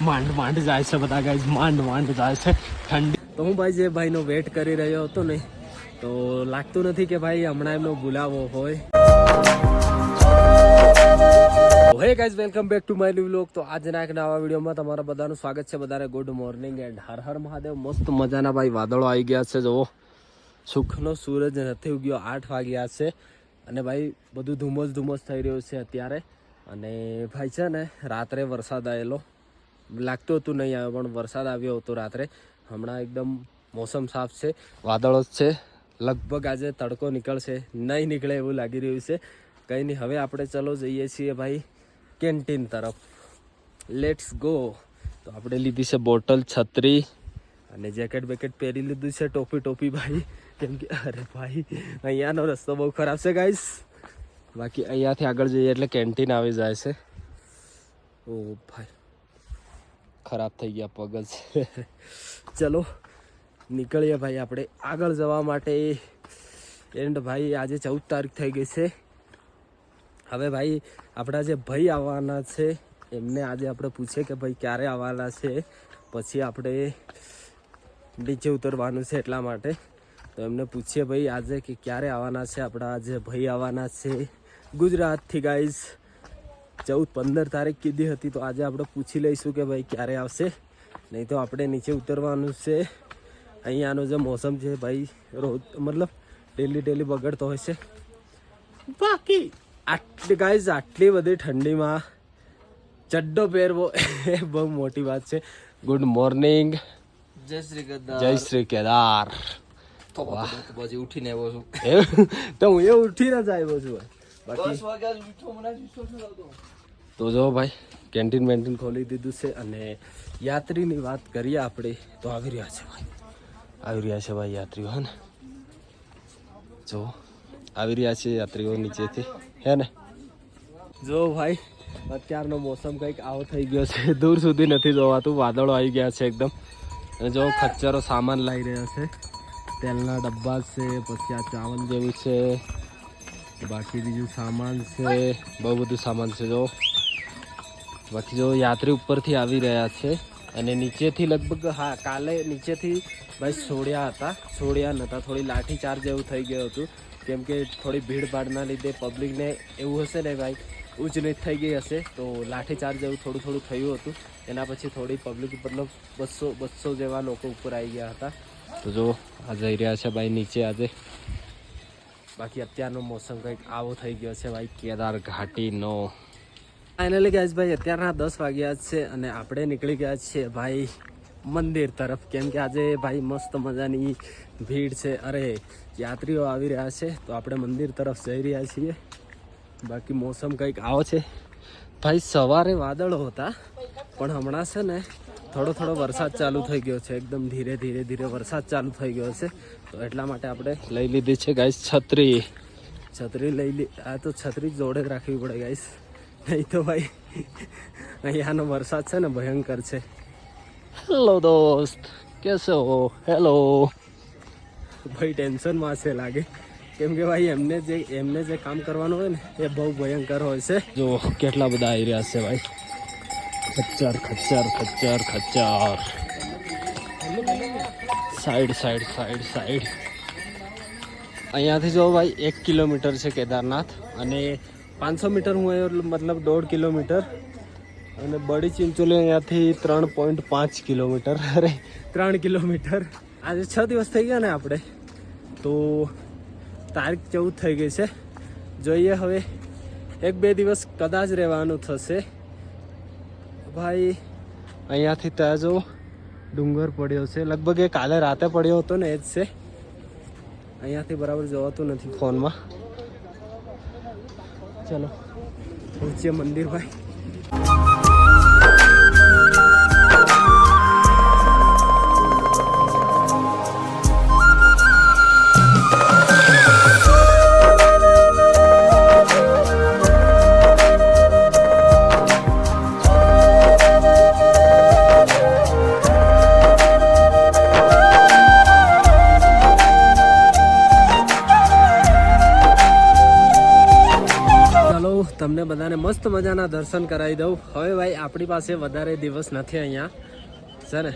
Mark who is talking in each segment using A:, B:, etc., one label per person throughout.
A: માંડ જાય છે બધા ગાઈઝ, માંડ જાય છે ઠંડી. તો હું ભાઈ જે ભાઈનો વેટ કરી રહ્યો હતો ને, તો લાગતું નથી કે ભાઈ હમણાં એમનો બોલાવો હોય. Hey guys, welcome back to my new vlog. તો આજના એક નવા વિડીયોમાં તમારા બધાનું સ્વાગત છે. બધાને good morning and her Har Mahadev. મસ્ત મજાના ભાઈ વાદળો આવી ગયા છે. જુઓ, સુખનો સૂરજ નથી ઉગ્યો, 8 વાગ્યા છે અને ભાઈ બધું ધુમ્મસ થઈ રહ્યું છે અત્યારે. અને ભાઈ છે ને, રાત્રે વરસાદ આવેલો, લાગતું હતું નહીં આવ્યો પણ વરસાદ આવ્યો હતો રાત્રે. હમણાં એકદમ મોસમ સાફ છે, વાદળો જ છે. લગભગ આજે તડકો નીકળશે, નહીં નીકળે એવું લાગી રહ્યું છે. કંઈ નહીં, હવે આપણે ચલો જઈએ છીએ ભાઈ કેન્ટીન તરફ. Let's go. તો આપણે લીધી છે બોટલ, છત્રી અને જેકેટ બેકેટ પહેરી લીધું છે. ટોપી ભાઈ, કેમ કે અરે ભાઈ અહીંયાનો રસ્તો બહુ ખરાબ છે ગાઈસ. બાકી અહીંયાથી આગળ જઈએ એટલે કેન્ટીન આવી જાય છે. ઓ ભાઈ, ખરાબ થઈ ગયા પગ જ. ચલો નીકળીએ ભાઈ આપણે આગળ જવા માટે. એન્ડ ભાઈ આજે 14 તારીખ થઈ ગઈ છે. હવે ભાઈ આપણા જે ભાઈ આવવાના છે એમને આજે આપણે પૂછીએ કે ભાઈ ક્યારે આવવાના છે. પછી આપણે નીચે ઉતરવાનું છે એટલા માટે. તો એમને પૂછીએ ભાઈ આજે કે ક્યારે આવવાના છે. આપણા જે ભાઈ આવવાના છે ગુજરાતથી ગાઈઝ. 14-15 તારીખ કીધી હતી, તો આજે આપણે પૂછી લઈશું કે ભાઈ ક્યારે આવશે. નહીં તો આપણે નીચે ઉતરવાનું છે. અહીંયાનો જે મોસમ છે ભાઈ રોજ મતલબ ડેલી બગડતો હોય છે. બાકી આટલી બધી ઠંડીમાં ચડ્ડો પહેરવો એ બહુ મોટી વાત છે. Good morning.
B: જય શ્રી
A: કેદાર.
B: પછી ઉઠીને આવ્યો છું.
A: તો હું એ ઉઠીને જ આવ્યો છું. બાકી તો જો ભાઈ કેન્ટીન વેન્ટીન ખોલી દીધું છે. અને યાત્રીની વાત કરીએ આપણે તો આવી રહ્યા છે ભાઈ યાત્રીઓ. હે ને, જો આવી રહ્યા છે યાત્રીઓ નીચેથી, હે ને. જો ભાઈ અત્યારનો મોસમ કંઈક આવો થઈ ગયો છે, દૂર સુધી નથી જોવાતું. વાદળો આવી ગયા છે એકદમ. અને જો ખચ્ચરો સામાન લાવી રહ્યા છે. તેલના ડબ્બા છે, પછી આ ચાવલ જેવું છે, બાકી બીજું સામાન છે, બહુ બધું સામાન છે. જો બાકી જો યાત્રી ઉપરથી આવી રહ્યા છે. અને નીચેથી લગભગ, હા કાલે નીચેથી ભાઈ છોડ્યા નહોતા. થોડી લાઠીચાર્જ જેવું થઈ ગયું હતું, કેમ કે થોડી ભીડભાડના લીધે પબ્લિકને એવું હશે ને ભાઈ, ઊંચ નીચ થઈ ગઈ હશે, તો લાઠીચાર્જ જેવું થોડું થયું હતું. એના પછી થોડી પબ્લિક મતલબ 200 જેવા લોકો ઉપર આવી ગયા હતા. તો જો આ જઈ રહ્યા છે ભાઈ નીચે આજે. બાકી અત્યારનો મોસમ કંઈક આવો થઈ ગયો છે ભાઈ કેદાર ઘાટીનો. ફાઇનલી ગાઈઝ ભાઈ અત્યારના 10 વાગ્યા છે અને આપણે નીકળી ગયા છીએ ભાઈ મંદિર તરફ. કેમ કે આજે ભાઈ મસ્ત મજાની ભીડ છે. અરે યાત્રીઓ આવી રહ્યા છે, તો આપણે મંદિર તરફ જઈ રહ્યા છીએ. બાકી મોસમ કંઈક આવો છે ભાઈ. સવારે વાદળો હતા પણ હમણાં છે ને થોડો વરસાદ ચાલુ થઈ ગયો છે. એકદમ ધીરે વરસાદ ચાલુ થઈ ગયો છે. તો એટલા માટે આપણે લઈ લીધી છે ગાઈસ છત્રી આ તો છત્રી જોડે જ રાખવી પડે ગાઈસ, નહીં તો ભાઈ અહીંયાનો વરસાદ છે ને ભયંકર છે. હેલો દોસ્ત, કેસે હો? હેલો ભાઈ. ટેન્શનમાં છે લાગે, કેમ કે ભાઈ એમને જે કામ કરવાનું હોય ને એ બહુ ભયંકર હોય છે. જો કેટલા બધા આવી રહ્યા છે ભાઈ. ખચ્ચર સાઈડ. અહીંયાથી જો ભાઈ 1 કિલોમીટર છે કેદારનાથ. અને 500 મીટર હું આવ્યો, મતલબ 1.5 કિલોમીટર. અને બડી ચિંચોલી અહીંયાથી 3.5 કિલોમીટર. અરે 3 કિલોમીટર. આજે 6 દિવસ થઈ ગયા ને આપણે, તો તારીખ 14 થઈ ગઈ છે. જોઈએ હવે 1-2 દિવસ કદાચ રહેવાનું થશે ભાઈ. અહીંયાથી ત્યાં જો ડુંગર પડ્યો છે, લગભગ એ કાલે રાતે પડ્યો હતો ને, એ જ છે. અહીંયાથી બરાબર જોવાતું નથી ફોનમાં. ચલો પહોંચીએ મંદિર ભાઈ. તમને બધાને મસ્ત મજાના દર્શન કરાવી દઉં. હવે ભાઈ આપણી પાસે વધારે દિવસ નથી અહીંયા છે ને,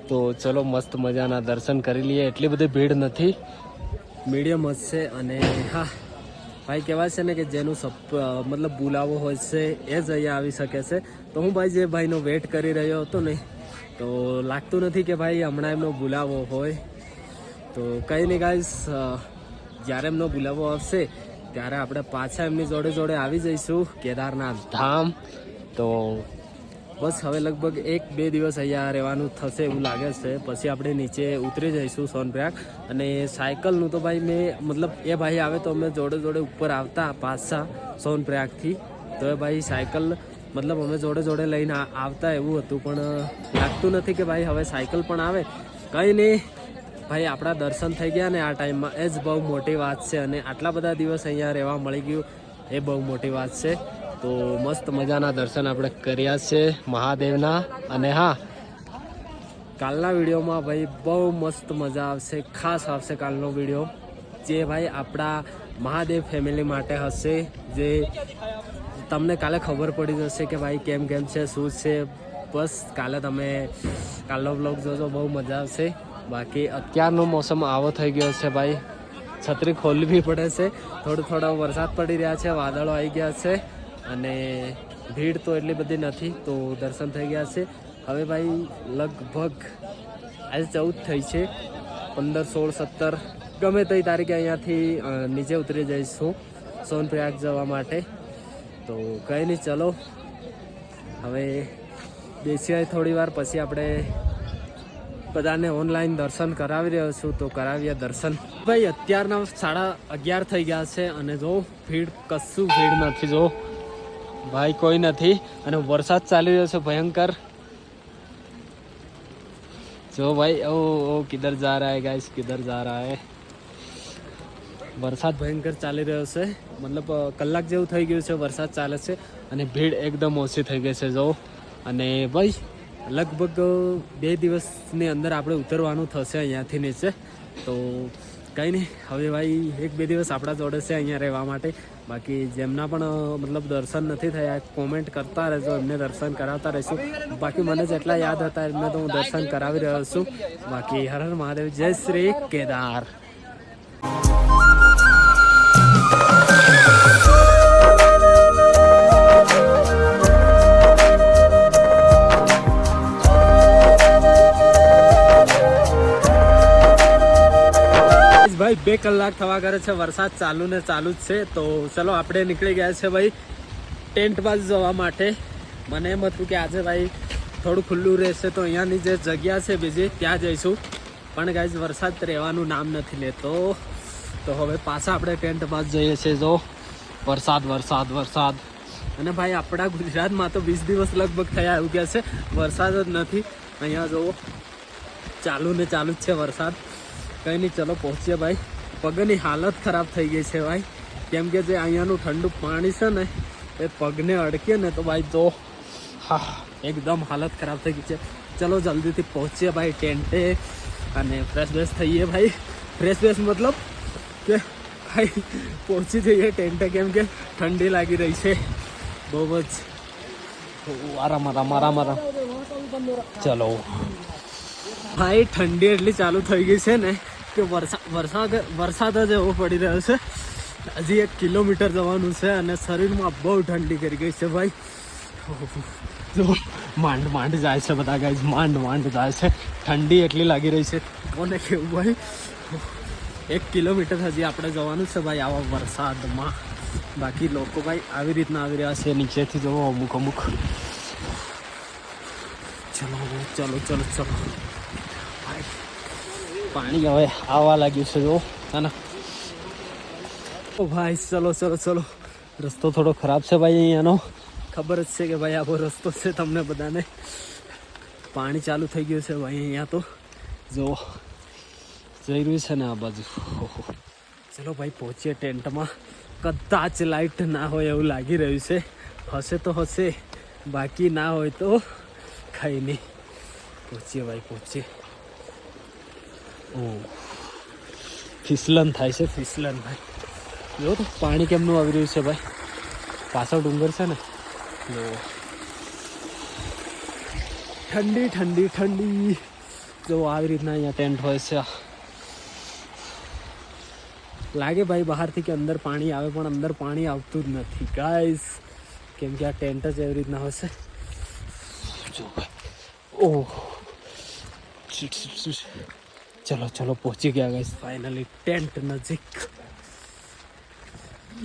A: તો ચલો મસ્ત મજાના દર્શન કરી લઈએ. એટલી બધી ભીડ નથી, મીડિયમ જ છે. અને હા ભાઈ કહેવાય છે ને કે જેનું મતલબ બોલાવો હોય છે એ જ અહીંયા આવી શકે છે. તો હું ભાઈ જે ભાઈનો વેટ કરી રહ્યો હતો ને, તો લાગતું નથી કે ભાઈ હમણાં એમનો બોલાવો હોય. તો કંઈ નહીં ગાઈસ, જ્યારે એમનો બોલાવો આવશે ત્યારે આપણે પાછા એમની જોડે જોડે આવી જઈશું કેદારનાથ ધામ. તો બસ હવે લગભગ 1-2 દિવસ અહીંયા રહેવાનું થશે એવું લાગે છે. પછી આપણે નીચે ઉતરી જઈશું સોનપ્રયાગ. અને સાયકલનું તો ભાઈ મતલબ એ ભાઈ આવે તો અમે જોડે જોડે ઉપર આવતા પાછા સોનપ્રયાગથી. તો એ ભાઈ સાયકલ મતલબ અમે જોડે જોડે લઈને આવતા એવું હતું, પણ લાગતું નથી કે ભાઈ હવે સાયકલ પણ આવે. કંઈ નહીં ભાઈ, આપણા દર્શન થઈ ગયા ને આ ટાઈમમાં, એ જ બહુ મોટી વાત છે. અને આટલા બધા દિવસ અહીંયા રહેવા મળી ગયું એ બહુ મોટી વાત છે. તો મસ્ત મજાના દર્શન આપણે કર્યા છે મહાદેવના. અને હા, કાલના વિડીયોમાં ભાઈ બહુ મસ્ત મજા આવશે, ખાસ આવશે કાલનો વિડીયો, જે ભાઈ આપણા મહાદેવ ફેમિલી માટે હશે. જે તમને કાલે ખબર પડી જશે કે ભાઈ કેમ કેમ છે, શું છે. બસ કાલે તમે કાલનો બ્લોગ જોજો, બહુ મજા આવશે. બાકી અત્યારનો મોસમ આવો થઈ ગયો છે ભાઈ, છત્રી ખોલવી પડે છે. થોડો વરસાદ પડી રહ્યા છે, વાદળો આવી ગયા છે. અને ભીડ તો એટલી બધી નથી, તો દર્શન થઈ ગયા છે. હવે ભાઈ લગભગ આજે 14 થઈ છે, 15, 16, 17 ગમે તે તારીખે અહીંયાથી નીચે ઉતરી જઈશું સોનપ્રયાગ જવા માટે. તો કંઈ નહીં, ચલો હવે બેસીએ થોડી વાર, પછી આપણે બધાને ઓનલાઈન દર્શન કરાવી રહ્યો છું. તો કરાવીએ દર્શન. ભાઈ અત્યારના 11:30 થઈ ગયા છે અને જો ભીડ, કશું ભીડ નથી. જો ભાઈ કોઈ નથી, અને વરસાદ ચાલી રહ્યો છે ભયંકર. જો ભાઈ ઓ કિધર જા રહા હે ગાઈસ, કિધર જા રહા હે. વરસાદ ભયંકર ચાલી રહ્યો છે, મતલબ કલાક જેવું થઈ ગયું છે વરસાદ ચાલે છે. અને ભીડ એકદમ ઓછી થઈ ગઈ છે. જો અને ભાઈ લગભગ 2 દિવસની અંદર આપણે ઉતરવાનું થશે અહીંયાથી નીચે. તો કંઈ નહીં, હવે ભાઈ 1-2 દિવસ આપણા જોડે છે અહીંયા રહેવા માટે. બાકી જેમના પણ મતલબ દર્શન નથી થયા, કોમેન્ટ કરતા રહેજો, એમને દર્શન કરાવતા રહીશું. બાકી મને જેટલા યાદ હતા એમને તો હું દર્શન કરાવી રહ્યો છું. બાકી હર હર મહાદેવ, જય શ્રી કેદાર. ભાઈ 2 કલાક થવા કરે છે, વરસાદ ચાલુ જ છે. તો ચલો આપણે નીકળી ગયા છે ભાઈ ટેન્ટ બાજુ જવા માટે. મને એમ હતું કે આજે ભાઈ થોડું ખુલ્લું રહેશે તો અહીંયાની જે જગ્યા છે બીજી ત્યાં જઈશું, પણ ગાઈઝ વરસાદ રહેવાનું નામ નથી લેતો. તો હવે પાછા આપણે ટેન્ટ બાજુ જઈએ છીએ. જો વરસાદ. અને ભાઈ આપણા ગુજરાતમાં તો 20 દિવસ લગભગ થયા એવું કહે છે, વરસાદ જ નથી. અહીંયા જુઓ ચાલુ જ છે વરસાદ. કંઈ નહીં, ચલો પહોંચીએ ભાઈ. પગની હાલત ખરાબ થઈ ગઈ છે ભાઈ, કેમ કે જે અહીંયાનું ઠંડુ પાણી છે ને એ પગને અડકે ને તો ભાઈ તો હા એકદમ હાલત ખરાબ થઈ ગઈ છે. ચલો જલ્દીથી પહોંચીએ ભાઈ ટેન્ટે અને ફ્રેશ થઈએ ભાઈ. ફ્રેશ મતલબ કે ભાઈ પહોંચી જઈએ ટેન્ટે, કેમ કે ઠંડી લાગી રહી છે બહુ જ. આરામ. ચલો ભાઈ, ઠંડી એટલી ચાલુ થઈ ગઈ છે ને કે વરસાદ જ એવો પડી રહ્યો છે. હજી 1 કિલોમીટર જવાનું છે અને શરીરમાં બહુ ઠંડી કરી ગઈ છે ભાઈ. જો માંડ જાય છે બધા ગાઈઝ, માંડ જાય છે. ઠંડી એટલી લાગી રહી છે, કોને કેવું ભાઈ. 1 કિલોમીટર હજી આપણે જવાનું છે ભાઈ આવા વરસાદમાં. બાકી લોકો ભાઈ આવી રીતના આવી રહ્યા છે નીચેથી, જવો અમુક. ચલો પાણી હવે આવવા લાગ્યું છે જો ને. ઓ ભાઈ ચલો. રસ્તો થોડો ખરાબ છે ભાઈ અહીંયાનો, ખબર જ છે કે ભાઈ આવો રસ્તો છે તમને બધાને. પાણી ચાલુ થઈ ગયું છે ભાઈ અહીંયા, તો જો જઈ રહ્યું છે ને આ બાજુ. ચલો ભાઈ પહોંચીએ ટેન્ટમાં. કદાચ લાઇટ ના હોય એવું લાગી રહ્યું છે, હશે તો હશે, બાકી ના હોય તો કંઈ નહીં. પહોંચીએ ભાઈ. ઓ ફિસલન થાય છે ભાઈ. જો તો પાણી કેમનું આવી રહ્યું છે ભાઈ. પાછળ ડુંગર છે ને જો ઠંડી ઠંડી ઠંડી જો આવી રીતના અહીંયા ટેન્ટ હોય છે. લાગે ભાઈ બહારથી કે અંદર પાણી આવે પણ અંદર પાણી આવતું જ નથી ગાઈસ, કેમ કે આ ટેન્ટ જ એવી રીતના હશે. જો ભાઈ ઓહ ચલો ચલો પહોંચી ગયા ગાઈસ ફાઇનલી ટેન્ટ નજીક.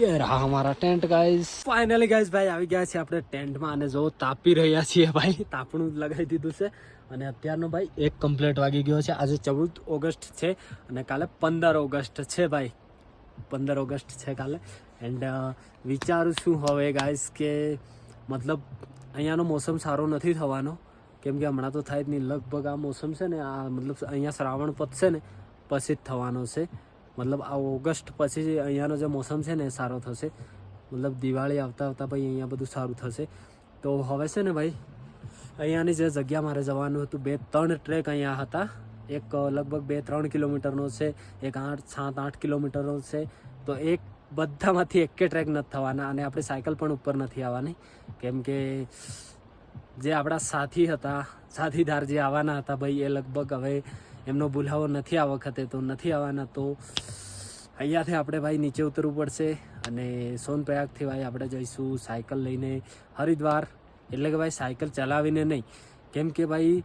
A: ये रहा हमारा टेंट गाइस. फाइनली गाइस भाई આવી ગયા છે આપણે ટેન્ટમાં અને જો તાપી રહ્યા છીએ ભાઈ, તાપણું લગાવી દીધું છે અને અત્યારનો ભાઈ 1 કમ્પ્લીટ વાગી ગયો છે. આજે 14 ઓગસ્ટ છે અને કાલે 15 ઓગસ્ટ છે ભાઈ, 15 ઓગસ્ટ છે કાલે. એન્ડ વિચારું છું હવે ગાઈસ કે મતલબ અહીંયાનો મોસમ સારો નથી થવાનો, કેમ કે હમણાં તો થાય જ નહીં. લગભગ આ મોસમ છે ને આ મતલબ અહીંયા શ્રાવણ પતશે ને પછી જ થવાનો છે. મતલબ આ ઓગસ્ટ પછી અહીંયાનો જે મોસમ છે ને એ સારો થશે. મતલબ દિવાળી આવતા આવતા ભાઈ અહીંયા બધું સારું થશે. તો હવે છે ને ભાઈ અહીંયાની જે જગ્યા મારે જવાનું હતું, 2-3 ટ્રેક અહીંયા હતા. એક લગભગ 2-3 કિલોમીટરનો છે, એક 7-8 કિલોમીટરનો છે. તો એક બધામાંથી એક ટ્રેક નથી થવાના અને આપણી સાયકલ પણ ઉપર નથી આવવાની, કેમ કે જે આપણા સાથી હતા, સાથીદાર જે આવવાના હતા ભાઈ, એ લગભગ હવે એમનો બોલાવો નથી આ વખતે, તો નથી આવવાના. તો અહીંયાથી આપણે ભાઈ નીચે ઉતરવું પડશે અને સોનપ્રયાગથી ભાઈ આપણે જઈશું સાયકલ લઈને હરિદ્વાર. એટલે કે ભાઈ સાયકલ ચલાવીને નહીં, કેમ કે ભાઈ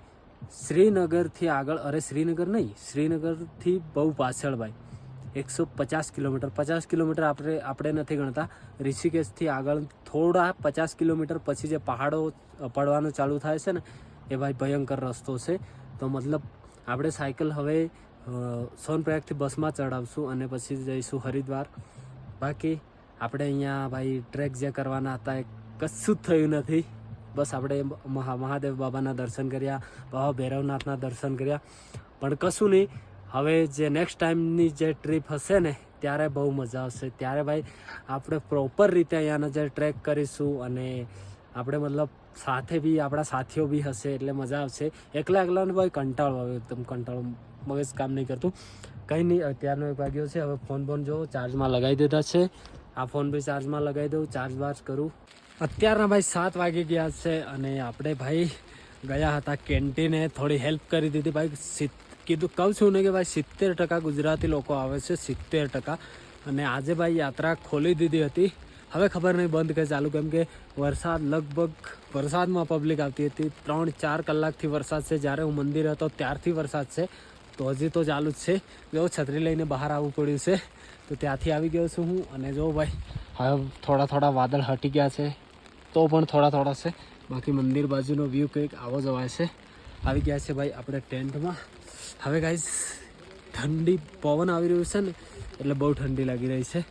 A: શ્રીનગરથી આગળ, અરે શ્રીનગર નહીં, શ્રીનગરથી બહુ પાછળ ભાઈ 150 કિલોમીટર, 50 કિલોમીટર આપણે નથી ગણતા. ઋષિકેશથી આગળ થોડા 50 કિલોમીટર પછી જે પહાડો પડવાનું ચાલુ થાય છે ને એ ભાઈ ભયંકર રસ્તો છે. તો મતલબ આપણે સાયકલ હવે સોનપ્રયાગથી બસમાં ચડાવશું અને પછી જઈશું હરિદ્વાર. બાકી આપણે અહીંયા ભાઈ ટ્રેક જે કરવાના હતા એ કશું જ થયું નથી. બસ આપણે મહાદેવ બાબાના દર્શન કર્યા, બાબા ભૈરવનાથના દર્શન કર્યા, પણ કશું નહીં. હવે જે નેક્સ્ટ ટાઈમની જે ટ્રીપ હશે ને ત્યારે બહુ મજા આવશે. ત્યારે ભાઈ આપણે પ્રોપર રીતે અહીંયાનો જે ટ્રેક કરીશું અને આપણે મતલબ સાથે બી આપણા સાથીઓ બી હશે એટલે મજા આવશે. એકલા એકલાને ભાઈ કંટાળો આવે, એકદમ કંટાળો, મગજ કામ નહીં કરતું. કંઈ નહીં, અત્યારનો 1 વાગ્યો છે. હવે ફોન જો ચાર્જમાં લગાવી દીધા છે. આ ફોન બી ચાર્જમાં લગાવી દઉં, ચાર્જ બાર્જ કરું. અત્યારના ભાઈ 7 વાગી ગયા છે અને આપણે ભાઈ ગયા હતા કેન્ટીને, થોડી હેલ્પ કરી દીધી ભાઈ. કીધું કહું છું ને કે ભાઈ 70% ગુજરાતી લોકો આવે છે, 70%. અને આજે ભાઈ યાત્રા ખોલી દીધી હતી. હવે ખબર નહીં બંધ કે ચાલુ, કેમ કે વરસાદ, લગભગ વરસાદમાં પબ્લિક આવતી હતી. 3-4 કલાકથી વરસાદ છે. જ્યારે હું મંદિર હતો ત્યારથી વરસાદ છે, તો હજી તો ચાલુ જ છે. જો છત્રી લઈને બહાર આવવું પડ્યું છે, તો ત્યાંથી આવી ગયો છું હું. અને જો ભાઈ હવે થોડા વાદળ હટી ગયા છે, તો પણ થોડા છે. બાકી મંદિર બાજુનો વ્યૂ કંઈક આવો જ હોય છે. આવી ગયા છે ભાઈ આપણે ટેન્ટમાં. હવે ગાઈસ ઠંડી પવન આવી રહ્યું છે ને એટલે બહુ ઠંડી લાગી રહી છે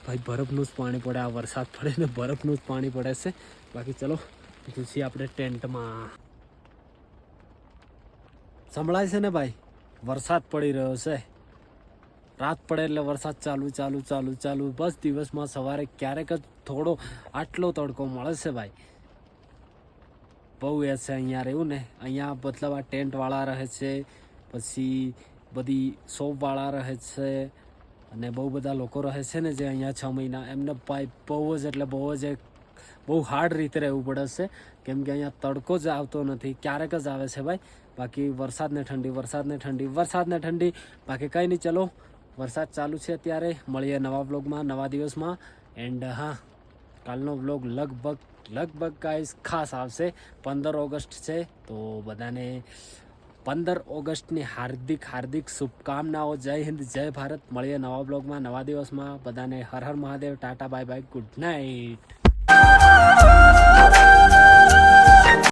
A: ભાઈ. બરફનું જ પાણી પડે, આ વરસાદ પડે ને બરફનું જ પાણી પડે છે. બાકી ચલો ઘૂસી આપણે ટેન્ટમાં. સંભળાય છે ને ભાઈ, વરસાદ પડી રહ્યો છે. રાત પડે એટલે વરસાદ ચાલુ. બસ દિવસમાં સવારે ક્યારેક જ થોડો આટલો તડકો મળે છે ભાઈ. બહુ એ છે અહીંયા રહેવું ને. અહીંયા મતલબ આ ટેન્ટવાળા રહે છે, પછી બધી શોપવાળા રહે છે અને બહુ બધા લોકો રહે છે ને જે અહીંયા 6 મહિના. એમને ભાઈ બહુ હાર્ડ રીતે રહેવું પડે છે, કેમ કે અહીંયા તડકો જ આવતો નથી, ક્યારેક જ આવે છે ભાઈ. બાકી વરસાદને ઠંડી. બાકી કંઈ નહીં, ચલો વરસાદ ચાલુ છે અત્યારે. મળીએ નવા બ્લોગમાં, નવા દિવસમાં. એન્ડ હા, કાલનો બ્લોગ લગભગ ગાઈસ ખાસ આવશે. 15 ઓગસ્ટ છે, તો બધાને 15 ઓગસ્ટની હાર્દિક શુભકામનાઓ. જય હિન્દ, જય ભારત. મળીએ નવા બ્લોગમાં, નવા દિવસમાં. બધાને Har Har Mahadev, tata, bye bye, good night.